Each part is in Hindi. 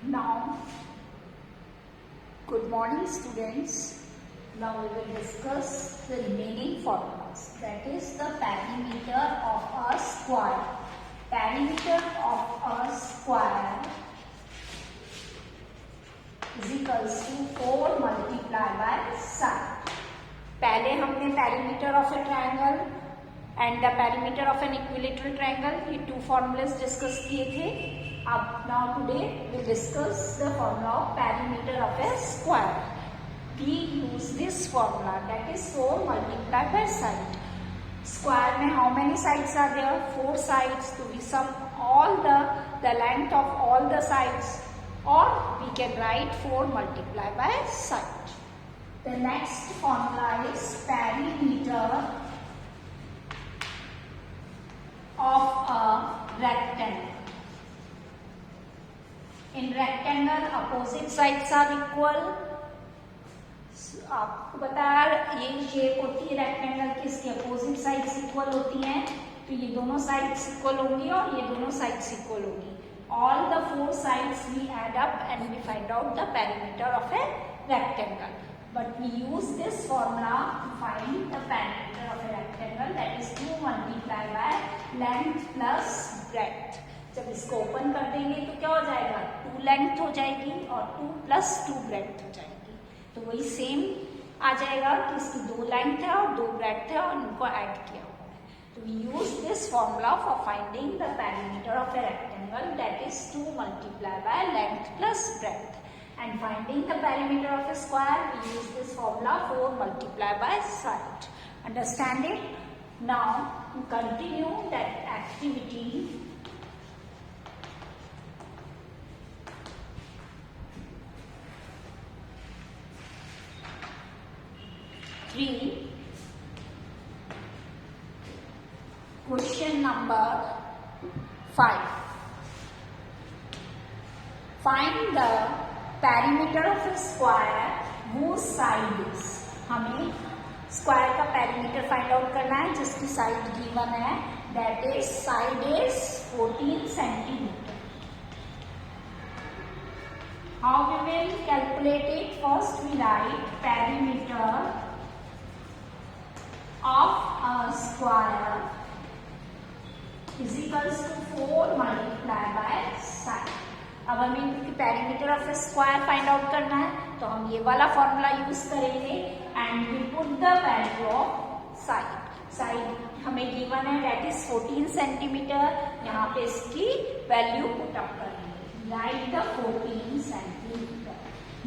Now, good morning students. Now we will discuss the remaining formulas. That is the perimeter of a square. Perimeter of a square is equals to 4 multiplied by side. पहले हमने perimeter of a triangle and the perimeter of an equilateral triangle ये two formulas discuss किए थे. अब now today we discuss the formula of perimeter of a square. We use this formula, that is 4 multiplied by side. Square में how many sides are there? 4 sides. So we sum all the length of all the sides, or we can write 4 multiplied by side. The next formula is perimeter of a rectangle. In rectangle, opposite sides are equal. आपको बताया ये शेप होती है रेक्टेंगल की, इसकी अपोजिट साइड्स इक्वल होती हैं, तो ये दोनों साइड्स इक्वल होंगी और ये दोनों साइड्स इक्वल होंगी. All the 4 sides we add up and we find out the perimeter of a rectangle. But we use this formula to find the perimeter of a rectangle, that is 2 multiplied by length plus breadth. जब इसको ओपन कर देंगे तो क्या हो जाएगा? 2 लेंथ हो जाएगी और 2 plus 2 ब्रेड्थ हो जाएगी. तो वही सेम आ जाएगा कि इसकी 2 लेंथ है और 2 ब्रेड्थ है और इनको ऐड किया हुआ है. तो we use this formula for finding the perimeter of a rectangle, that is 2 multiplied by length plus breadth. And finding the perimeter of a square, we use this formula 4 multiplied by side. Understand it? Now to continue that activity, question number 5. Find the perimeter of a square whose side is. हमें स्क्वायर का पेरीमीटर फाइंड आउट करना है जिसकी साइड गिवन है, that is side is 14 centimetre. How we will calculate it? First we write perimeter of a square is equals to 4 multiplied by side. अब हमें perimeter of a square find out करना है तो हम ये वाला फॉर्मूला यूज करेंगे and we put the value of side. Side हमें गिवन है दैट इज 14 सेंटीमीटर. यहाँ पे इसकी वैल्यू पुट अप करेंगे. Write the 14 centimetre.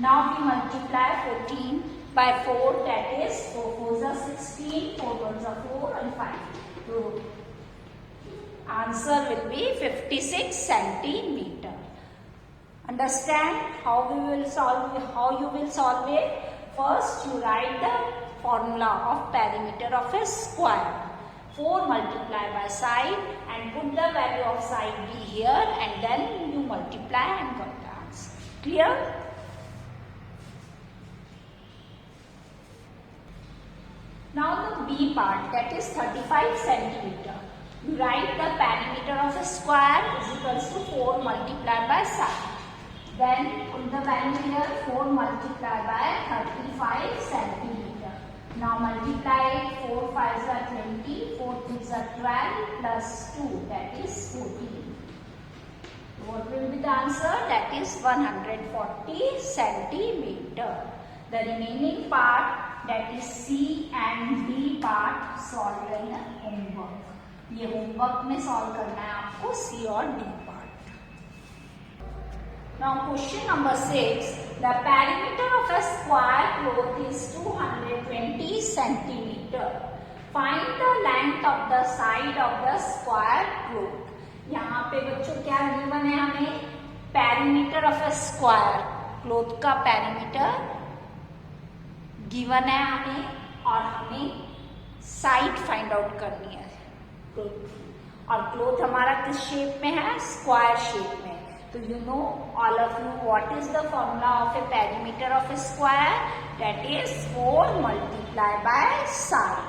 Now we multiply 14 by 4, that is 4 4s are 16, 4 1s are 4 and 5. So answer will be 56 centimeter. Understand how we will solve? How you will solve it? First you write the formula of perimeter of a square. 4 multiplied by side and put the value of side b here and then you multiply and get the answer. Clear? Now the B part, that is 35 centimeter. You write the perimeter of a square is equals to 4 multiplied by side. Then put the value here, 4 multiplied by 35 centimeter. Now multiply it, 4 5s are 20, 4 3s are 12 plus 2, that is 14. What will be the answer? That is 140 centimeter. The remaining part, that is C and D part, solve in homework. ये होमवर्क में सॉल्व करना है आपको C और D part. Now question number 6. The perimeter of a square cloth is 220 centimeter. Find the length of the side of the square cloth. यहाँ पे बच्चों क्या गिवन है हमें? Perimeter of a square cloth का perimeter गिवन है हमें और हमें साइड फाइंड आउट करनी है क्लोथ. और क्लोथ हमारा किस शेप में है? स्क्वायर शेप में. तो you know all of you what is the formula of A perimeter of a square? That is 4 multiplied by side.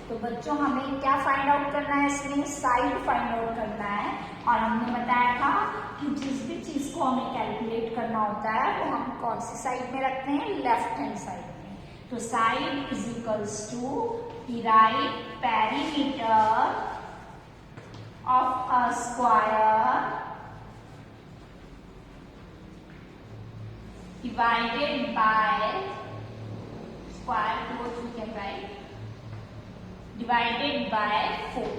तो बच्चों हमें क्या फाइंड आउट करना है, इसमें साइड फाइंड आउट करना है। और हमने बताया था कि जिस भी चीज को हमें कैलकुलेट करना होता है वो हम कौन सी साइड में रखते हैं, लेफ्ट हैंड साइड में। तो side is equals to write perimeter of a square divided by square cloth, we can write divided by 4,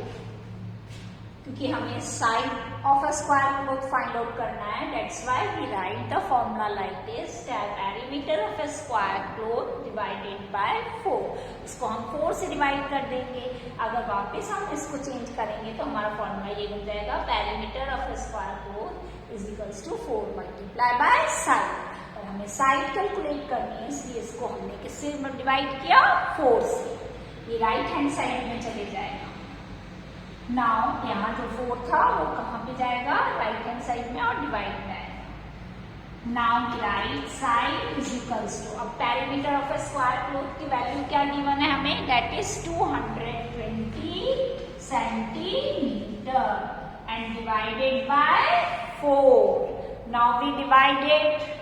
क्योंकि हमें side of a square cloth find out करना है। That's why we write the formula like this, perimeter of a square cloth divided by 4। इसको हम 4 से डिवाइड कर देंगे। अगर वापस हम इसको चेंज करेंगे तो हमारा फॉर्मूला ये बन जाएगा, perimeter of a square cloth is equals to 4 multiply by side. और हमें साइड कैलकुलेट करनी है, इसलिए इसको हमने किससे डिवाइड किया, 4 से। ये राइट हैंड साइड में चले जाएगा। नाउ यहाँ जो 4 था वो कहाँ पे जाएगा, राइट हैंड साइड में, और डिवाइड में आएगा। Now right side is equals to, अब perimeter of a square cloth की वैल्यू क्या गिवन है हमें, that is 220 centimetre and divided by 4। Now we divided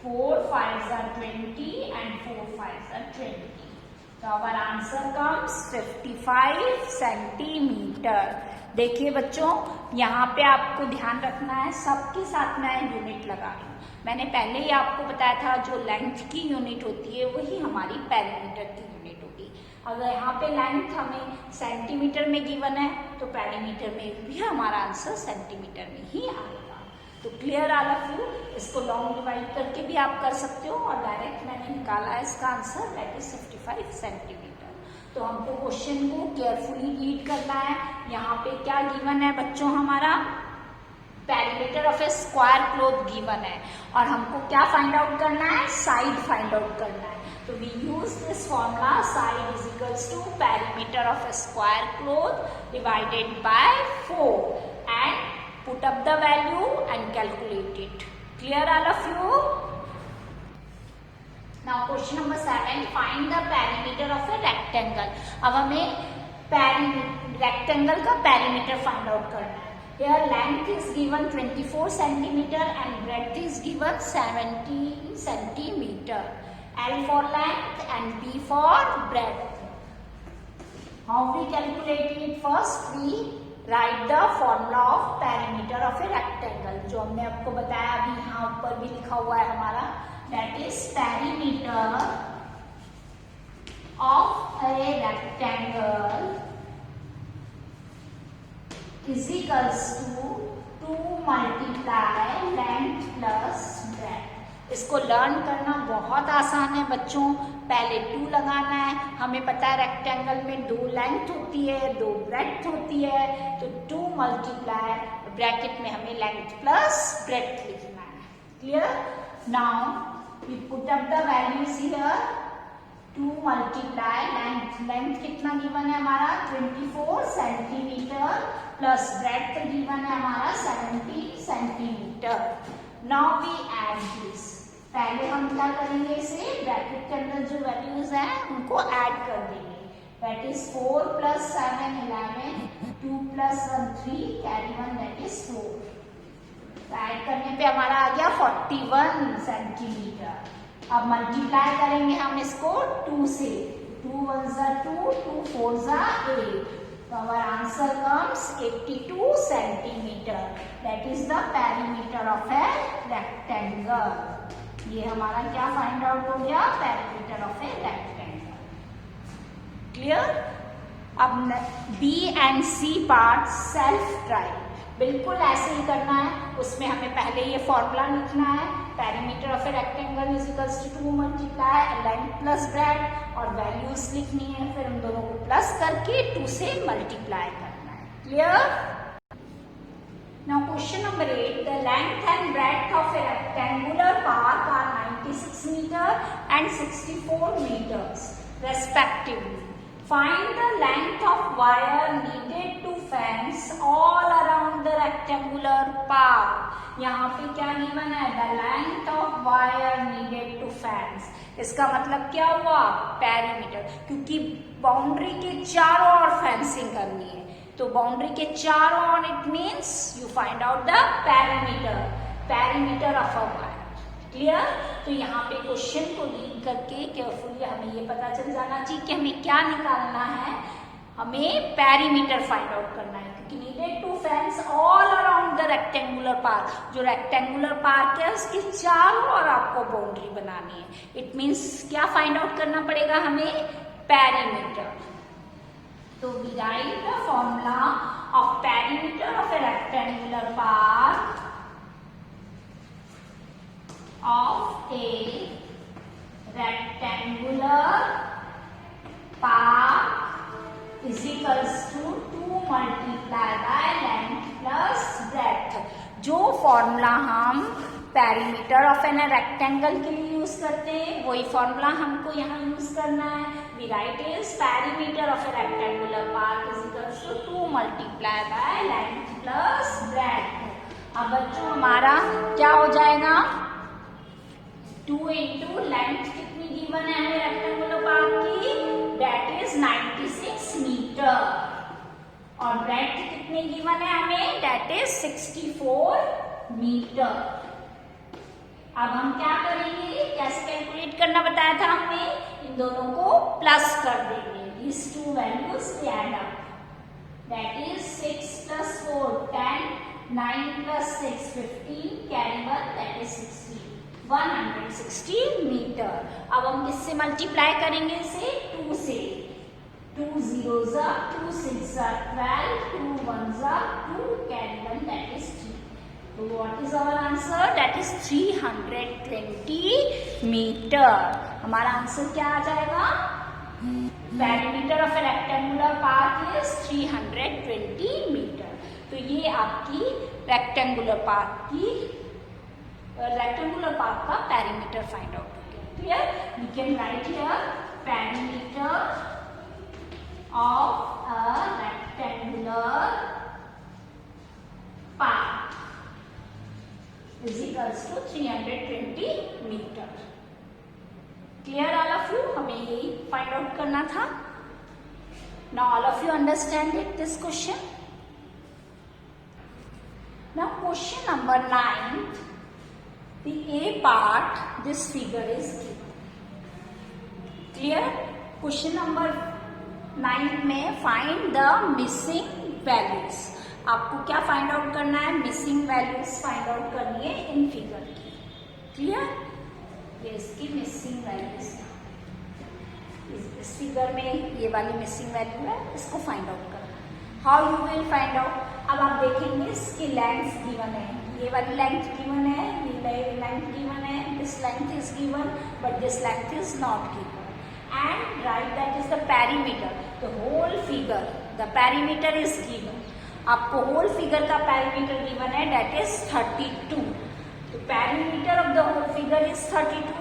4 5s are 20 and 4 5s are 20. So our answer comes 55 centimetre. देखिए बच्चों, यहाँ पे आपको ध्यान रखना है, सबके साथ मैं यूनिट लगा रही हूँ। मैंने पहले ही आपको बताया था जो लेंथ की यूनिट होती है वही हमारी पेरीमीटर की यूनिट होगी। अगर यहाँ पे लेंथ हमें सेंटीमीटर में गिवन है तो पेरीमीटर में भी हमारा आंसर सेंटीमीटर में ही आएगा। तो क्लियर ऑल ऑफ यू, इसको लॉन्ग डिवाइड करके भी आप कर सकते हो, और डायरेक्ट मैंने निकाला है इसका आंसर, दैट इज 55 सेंटीमीटर। तो हमको क्वेश्चन को केयरफुली रीड करना है। यहाँ पे क्या गिवन है बच्चों, हमारा perimeter of a square cloth given है, और हमको क्या फाइंड आउट करना है, साइड फाइंड आउट करना है। तो we use this formula, side is equals to perimeter of a square cloth divided by 4 and put up the value and calculate it. Clear all of you? Now question number 7, find the perimeter of a rectangle. अब हमें rectangle का perimeter find out करना है। Here length is given 24 centimeter and breadth is given 17 centimeter. L for length and B for breadth. How we calculate it? First we right the formula of perimeter of a rectangle, जो हमने आपको बताया, अभी यहाँ ऊपर भी लिखा हुआ है हमारा, that is perimeter of a rectangle is equals to 2 multiply length plus breadth. इसको लर्न करना बहुत आसान है बच्चों। पहले 2 लगाना है, हमें पता है रेक्टेंगल में 2 लेंथ होती है, 2 ब्रेड्थ होती है, तो 2 मल्टीप्लाई ब्रैकेट में हमें लेंथ प्लस ब्रेड्थ लिखना है। Clear? Now we put up the values here, 2 multiply length कितना गिवन है हमारा, 24 सेंटीमीटर प्लस ब्रेड्थ गिवन है हमारा 17 centimetre. Now we add this, पहले हम क्या करेंगे, इसे ब्रैकेट के अंदर जो वैल्यूज हैं उनको ऐड कर देंगे। That is 4 + 7 11, 2 + 1 3, carry 1 that is 4। Add करने पे हमारा आ गया 41 सेंटीमीटर। अब मल्टीप्लाई करेंगे हम इसको 2 से, 2 1s are 2, 2 4s are 8, तो हमारा answer comes 82 centimetre. That is the perimeter of a rectangle. ये हमारा क्या फाइंड आउट हो गया, perimeter of a rectangle. Clear? अब B and C part self try, बिल्कुल ऐसे ही करना है। उसमें हमें पहले ये फॉर्मूला लिखना है, perimeter of a rectangle is equals to 2 multiply length plus breadth, और वैल्यूज लिखनी है, फिर उन दोनों को प्लस करके 2 से मल्टीप्लाई करना है। Clear? Now question number 8, the length and breadth of a rectangular park are 96 meter and 64 meters respectively. Find the length of wire needed to fence all around the rectangular park. यहाँ पे क्या गिवन है, the length of wire needed to fence. इसका मतलब क्या हुआ, पेरीमीटर, क्योंकि बाउंड्री के चारों ओर फेंसिंग करनी है, तो बाउंड्री के चारों ओर it means you find out the perimeter of a wire. Clear? तो यहाँ पे क्वेश्चन को रीड करके केयरफुली हमें ये पता चल जाना चाहिए कि हमें क्या निकालना है, हमें पेरीमीटर फाइंड आउट करना है, क्योंकि needed to fence all around the rectangular park. जो रेक्टेंगुलर पार्क है उसके चारों ओर आपको बाउंड्री बनानी है। इट मीन्स क्या फाइंड आउट करना पड़ेगा हमें, पेरीमीटर। तो we write the formula of perimeter of a rectangular park of a rectangular park is equals to 2 multiply by length plus breadth। जो फॉर्मूला हम पेरीमीटर ऑफ एन रेक्टेंगल के लिए यूज करते हैं वही फॉर्मूला हमको यहाँ यूज करना है। We write is perimeter of a rectangular park is equals to 2 multiply by length plus breadth। अब बच्चों हमारा क्या हो जाएगा, 2 इंटू लेंथ कितनी गिवन है हमें रेक्टेंगुलर पार्क की, दैट इज 96 मीटर, और ब्रेड्थ कितनी गिवन है हमें, दैट इज 64 मीटर। अब हम क्या करेंगे, कैसे कैलकुलेट करना बताया था हमने, इन दोनों को प्लस कर देंगे, these two values they add up, that is 6 plus 4 10, 9 plus 6 15, carry 1 that is 16, 160 metre. अब हम किससे मल्टीप्लाई करेंगे इसे, 2 से, 2 zeros are 2 6 are 12, 2 1s are 2, carry 1 that is 3। तो what is our answer, that is 320 metre. हमारा आंसर क्या आ जाएगा, perimeter of a rectangular park is 320 metre. तो ये आपकी रेक्टेंगुलर पार्क का पेरीमीटर फाइंड आउट हो गया। Clear? We can write here perimeter of a rectangular park is equals to 320 metre. Clear all of you? हमें यही फाइंड आउट करना था। Now all of you understand it this question. Now question number 9, the A part, this figure is given. Clear? Question number 9 में find the missing values। आपको क्या find out करना है, missing values find out करनी है इन फिगर की। Clear? ये इसकी missing values, इस फिगर में ये वाली missing value है, इसको find out करना है। How you will find out? अब आप देखेंगे इसकी लेंथ गिवन है, ये वाली लेंथ गिवन है, ये लेंथ गिवन है, this length is given but this length is not given, and right that is the perimeter, the whole figure, the perimeter is given. आपको होल फिगर का पेरीमीटर गिवन है, दैट इज 32। तो perimeter of the whole figure is 32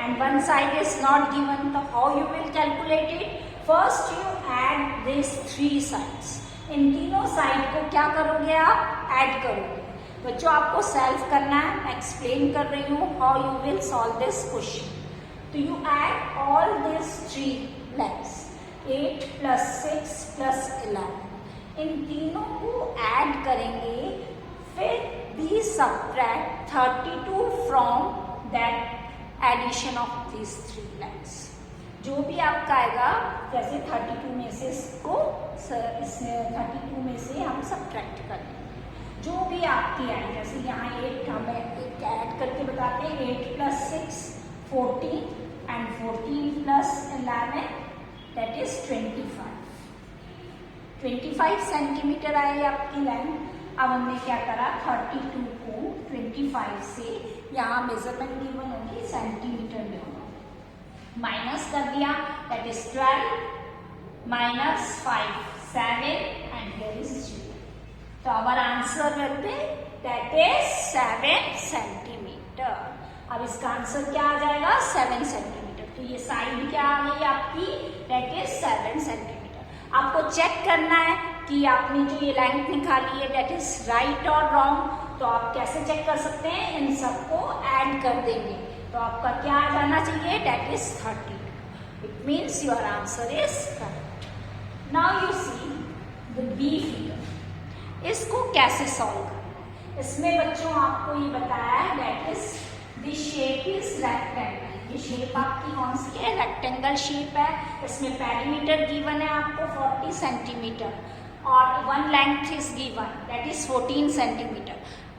and one side is not given. तो how you will calculate it, first you add this 3 sides, इन तीनों साइड को क्या करोगे आप, ऐड करोगे। बच्चों आपको सेल्फ करना है, मैं एक्सप्लेन कर रही हूँ how you will solve this question. तो you add all this 3 lengths, 8 plus 6 plus 11, इन तीनों को ऐड करेंगे, फिर we subtract 32 from that addition of these 3 lengths। जो भी आपका आएगा, जैसे 32 में से इसको, इस 32 में से हम सब्ट्रैक्ट कर देंगे, जो भी आपकी आई, जैसे यहाँ 8 हमें एक ऐड करके बताते हैं, 8 plus 6 14 and 14 plus 11 that is 25 centimetre आई आपकी लेंथ। अब हमने क्या करा, 32 को 25 से, यहाँ मेजरमेंट गिवन होगी सेंटीमीटर में होगा, माइनस कर दिया, that is 12 minus 5 7 and here is 0। तो our answer will be that is 7 centimetre. अब इसका आंसर क्या आ जाएगा, 7 सेंटीमीटर। तो ये साइड क्या आ गई आपकी, that is 7 सेंटीमीटर। आपको चेक करना है कि आपने जो ये लेंथ निकाली है that is right और wrong। तो आप कैसे चेक कर सकते हैं, इन सबको ऐड कर देंगे तो आपका क्या आ जाना चाहिए, that is 32. It means your answer is correct. Now you see the B figure. इसको कैसे सॉल्व करना है, इसमें बच्चों आपको ये बताया है that is the shape is rectangle. ये शेप आपकी कौन सी है, रेक्टेंगल शेप है. इसमें पेरीमीटर गिवन है आपको 40 सेंटीमीटर और one length is given that is 14 centimetre.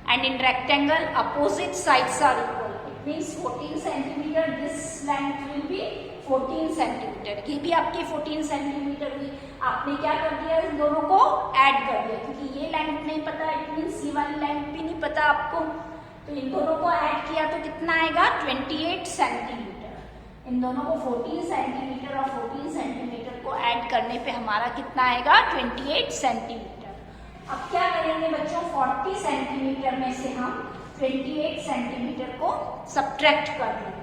And in rectangle opposite sides are equal. It means 14 centimetre, this length will be 14 centimetre. ये भी आपकी 14 सेंटीमीटर हुई. आपने क्या कर दिया, इन दोनों को ऐड कर दिया क्योंकि ये लेंथ नहीं पता, इट मीन्स ये वाली लेंथ भी नहीं पता आपको. तो इन दोनों को ऐड किया तो कितना आएगा, 28 सेंटीमीटर. इन दोनों को 14 सेंटीमीटर और 14 सेंटीमीटर को ऐड करने पे हमारा कितना आएगा, 28 सेंटीमीटर. अब क्या करेंगे बच्चों, 40 सेंटीमीटर में से हम 28 सेंटीमीटर को सब्ट्रैक्ट कर देंगे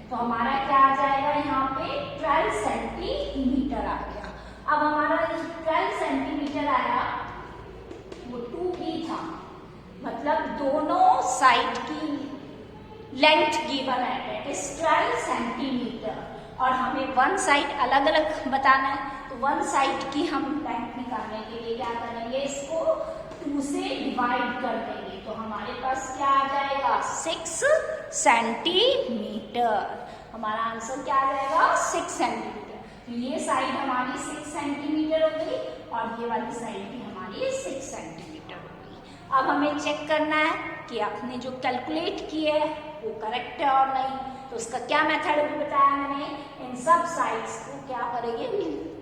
तो हमारा क्या आ जाएगा, यहाँ पे 12 सेंटीमीटर आ गया. अब हमारा 12 सेंटीमीटर आया, वो 2b था, मतलब दोनों साइड की लेंथ गिवन है दैट इज 12 सेंटीमीटर. और हमें वन साइड अलग अलग बताना है तो वन साइड की हम लेंथ निकालने के लिए क्या करेंगे, इसको 2 से डिवाइड कर देंगे तो हमारे पास क्या आ जाएगा, 6 सेंटीमीटर. हमारा आंसर क्या आ जाएगा, 6 सेंटीमीटर. तो ये साइड हमारी 6 सेंटीमीटर हो गई और ये वाली साइड भी हमारी 6 सेंटीमीटर हो गई. अब हमें चेक करना है कि आपने जो कैलकुलेट किए है वो करेक्ट है और नहीं. तो उसका क्या मेथड भी बताया मैंने, इन सब साइड्स को क्या करेंगे,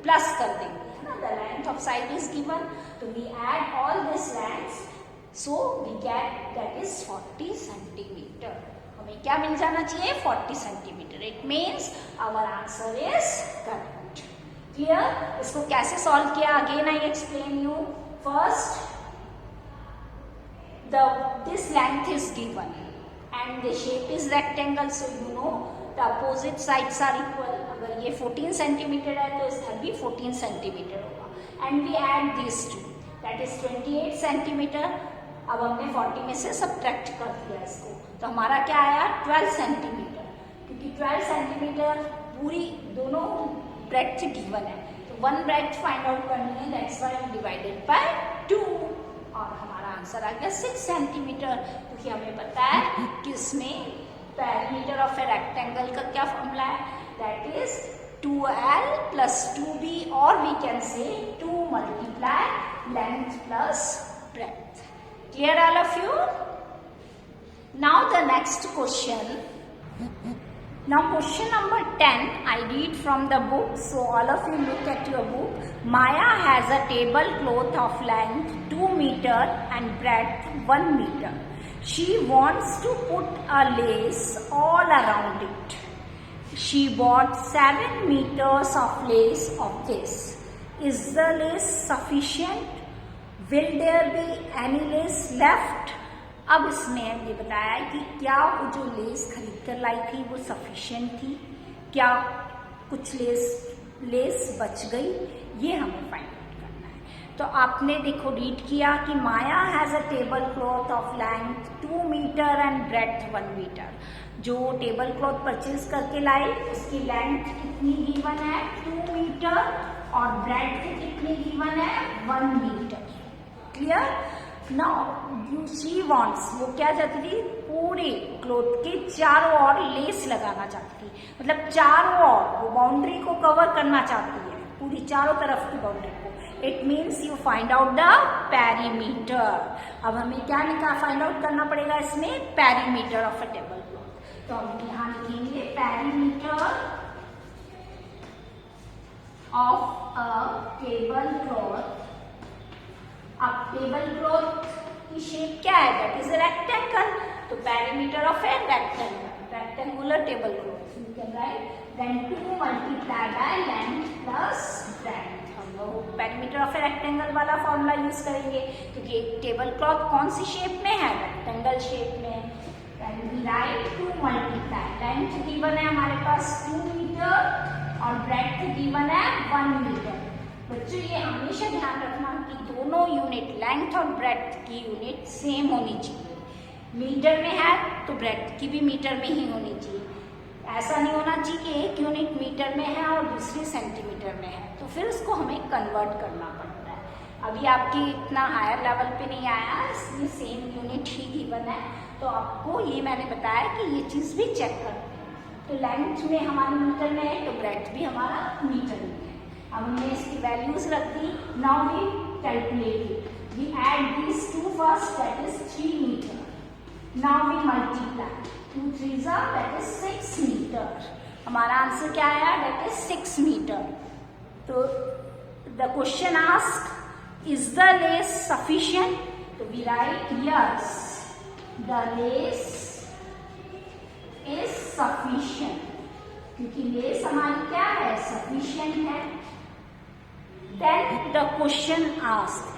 प्लस कर देंगे, है ना. The length of side is given तो we add all this lengths so we get that is 40 centimetre. हमें क्या मिल जाना चाहिए, 40 centimetre. It means our answer is correct. Clear. इसको कैसे सॉल्व किया, again I explain you. First this length is given and the shape is rectangle, so you know the opposite sides are equal. अगर ये 14 सेंटीमीटर है तो इसका भी 14 सेंटीमीटर होगा. and we add these two that is 28 centimetre. अब हमने 40 में से सब्ट्रैक्ट कर दिया इसको तो हमारा क्या आया, 12 सेंटीमीटर. क्योंकि 12 सेंटीमीटर पूरी दोनों ब्रेड्थ गिवन है तो वन ब्रेड्थ फाइंड आउट करनी है, दैट्स व्हाई डिवाइडेड बाय 2 और हमारा आंसर आ गया 6 सेंटीमीटर. क्योंकि हमें पता है कि इसमें पेरीमीटर ऑफ ए रेक्टेंगल का क्या फॉर्मूला है, that is 2l plus 2b or we can say 2 multiply length plus breadth. Clear all of you? Now the next question. Now question number 10 I read from the book, so all of you look at your book. Maya has a tablecloth of length 2 meter and breadth 1 meter. She wants to put a lace all around it. She bought 7 meters of lace of this. Is the lace sufficient? Will there be any lace left? अब इसमें ये बताया है कि क्या वो जो लेस खरीद कर लाई थी वो सफिशिएंट थी, क्या कुछ लेस बच गई, ये हमें फाइंड आउट करना है. तो आपने देखो रीड किया कि Maya has a table cloth of length 2 metre and breadth 1 metre. जो टेबल क्लॉथ परचेज करके लाई उसकी लेंथ कितनी गिवन है, 2 मीटर और ब्रेड्थ कितनी गिवन है, 1 metre. Clear. Now she wants, वो क्या चाहती थी, पूरे क्लोथ के चारों ओर लेस लगाना चाहती थी, मतलब चारों ओर वो बाउंड्री को कवर करना चाहती है, पूरी चारों तरफ की बाउंड्री को. It means you find out the perimeter. अब हमें क्या फाइंड आउट करना पड़ेगा इसमें, perimeter of a table cloth. तो हम यहाँ लिखेंगे perimeter of a table cloth. अब टेबल क्लॉथ की शेप क्या है, दैट इज रेक्टेंगल. तो perimeter of a rectangular tablecloth you can write then 2 multiply by length plus breadth. हम लोग पेरीमीटर ऑफ ए रेक्टेंगल वाला फॉर्मूला यूज करेंगे क्योंकि एक टेबल क्लॉथ कौन सी शेप में है, रेक्टेंगल शेप में. राइट 2 मल्टीप्लाई, लेंथ गिवन है हमारे पास 2 मीटर और ब्रेड्थ गिवन है 1 मीटर. बच्चों ये हमेशा ध्यान रखना कि दोनों यूनिट लेंथ और ब्रेड्थ की यूनिट सेम होनी चाहिए. मीटर में है तो ब्रेड्थ की भी मीटर में ही होनी चाहिए। ऐसा नहीं होना चाहिए कि एक यूनिट मीटर में है और दूसरी सेंटीमीटर में है, तो फिर उसको हमें कन्वर्ट करना पड़ता है। अभी आपकी इतना हायर लेवल पे नहीं आया, इसलिए सेम यूनिट ही गिवन है, तो आपको ये मैंने बताया कि ये चीज़ भी चेक करते हैं। तो लेंथ में हमारी मीटर में है तो ब्रेड्थ भी हमारा मीटर में है। अब हमने इसकी वैल्यूज रख दी। Now we calculate it, we add this to first, that is 3 metre. Now we multiply 2 3 that is 6 metre. हमारा आंसर क्या आया? that is 6 metre. तो the question asked is the lace sufficient? तो we write yes, the lace is sufficient, क्योंकि लेस हमारी क्या है? sufficient है। Then the question asked,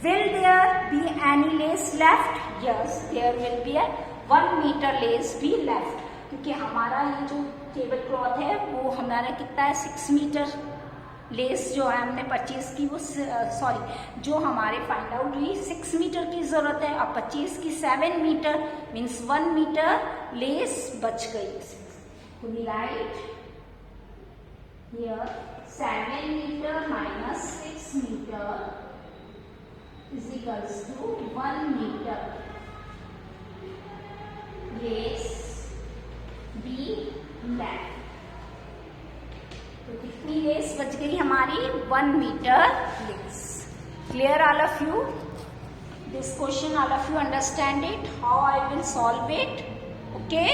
will there be any lace left? Yes, there will be a 1 metre lace भी लेफ्ट, क्योंकि हमारा ये जो टेबल क्लॉथ है वो हमारा कितना है? 6 मीटर लेस जो है हमने परचेज की, वो सॉरी जो हमारे फाइंड आउट हुई 6 मीटर की जरूरत है, और परचेज की 7 मीटर, मीन्स 1 मीटर लेस बच गई। We write here 7 metre minus 6 metre is equals to 1 metre lace be left. तो कितनी लेस बच गई हमारी? 1 metre lace. Clear all of you? This question all of you understand it, how I will solve it? Okay.